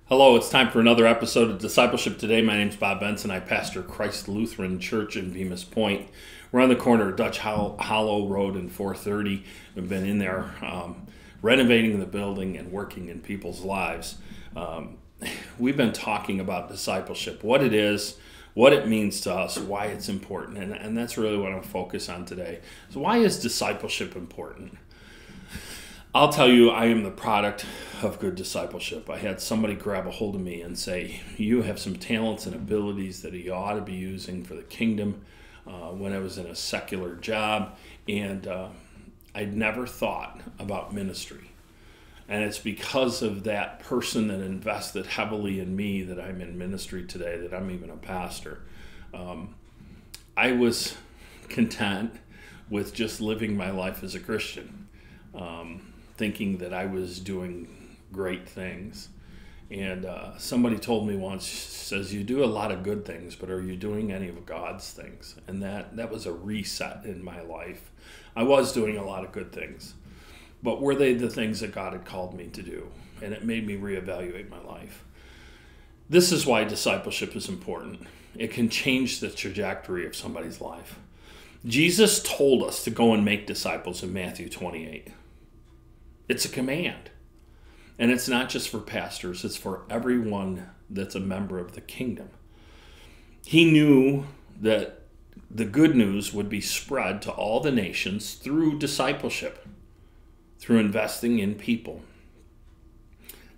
Hello, it's time for another episode of Discipleship Today. My name is Bob Benson. I pastor Christ Lutheran Church in Bemis Point. We're on the corner of Dutch Hollow Road and 430. We've been in there renovating the building and working in people's lives. We've been talking about discipleship, what it is, what it means to us, why it's important, and that's really what I'm focused on today. So why is discipleship important? I'll tell you, I am the product of good discipleship. I had somebody grab a hold of me and say, you have some talents and abilities that you ought to be using for the kingdom, when I was in a secular job, and I'd never thought about ministry. And it's because of that person that invested heavily in me that I'm in ministry today, that I'm even a pastor. I was content with just living my life as a Christian. Thinking that I was doing great things. And somebody told me once, says, you do a lot of good things, but are you doing any of God's things? And that was a reset in my life. I was doing a lot of good things, but were they the things that God had called me to do? And it made me reevaluate my life. This is why discipleship is important. It can change the trajectory of somebody's life. Jesus told us to go and make disciples in Matthew 28. It's a command. And it's not just for pastors, it's for everyone that's a member of the kingdom. He knew that the good news would be spread to all the nations through discipleship, through investing in people.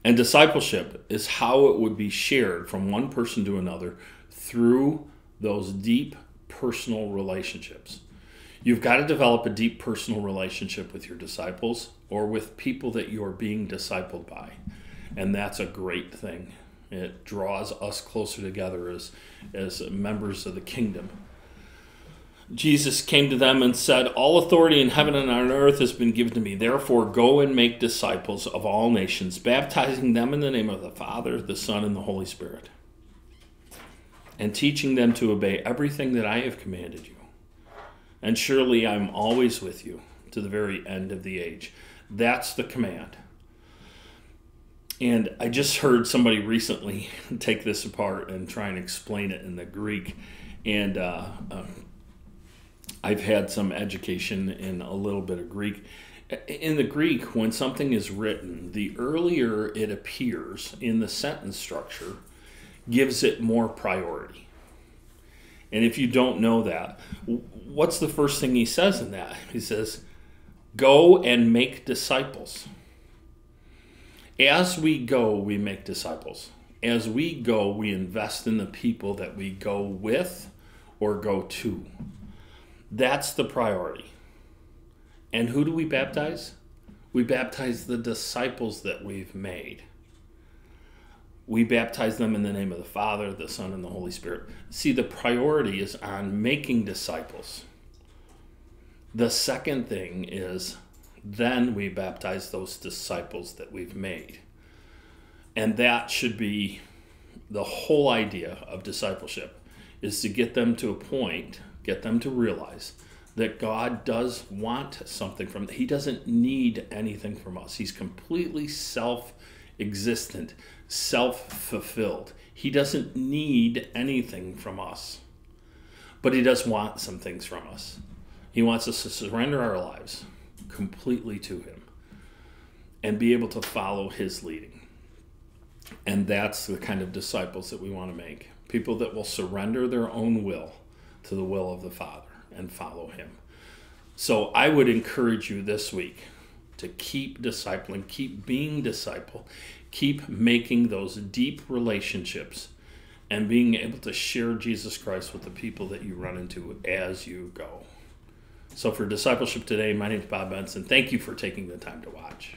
And discipleship is how it would be shared from one person to another through those deep personal relationships. You've got to develop a deep personal relationship with your disciples or with people that you're being discipled by. And that's a great thing. It draws us closer together as members of the kingdom. Jesus came to them and said, all authority in heaven and on earth has been given to me. Therefore, go and make disciples of all nations, baptizing them in the name of the Father, the Son, and the Holy Spirit, and teaching them to obey everything that I have commanded you. And surely I'm always with you to the very end of the age. That's the command. And I just heard somebody recently take this apart and try and explain it in the Greek. And I've had some education in a little bit of Greek. In the Greek, when something is written, the earlier it appears in the sentence structure gives it more priority. And if you don't know that, what's the first thing he says in that? He says, go and make disciples. As we go, we make disciples. As we go, we invest in the people that we go with or go to. That's the priority. And who do we baptize? We baptize the disciples that we've made. We baptize them in the name of the Father, the Son, and the Holy Spirit. See, the priority is on making disciples. The second thing is then we baptize those disciples that we've made. And that should be the whole idea of discipleship, is to get them to a point, get them to realize that God does want something from them. He doesn't need anything from us. He's completely self-existent, self-fulfilled. He doesn't need anything from us, but he does want some things from us. He wants us to surrender our lives completely to him and be able to follow his leading. And that's the kind of disciples that we want to make. People that will surrender their own will to the will of the Father and follow him. So I would encourage you this week to keep discipling, keep being disciple, keep making those deep relationships and being able to share Jesus Christ with the people that you run into as you go. So for Discipleship Today, my name is Bob Benson. Thank you for taking the time to watch.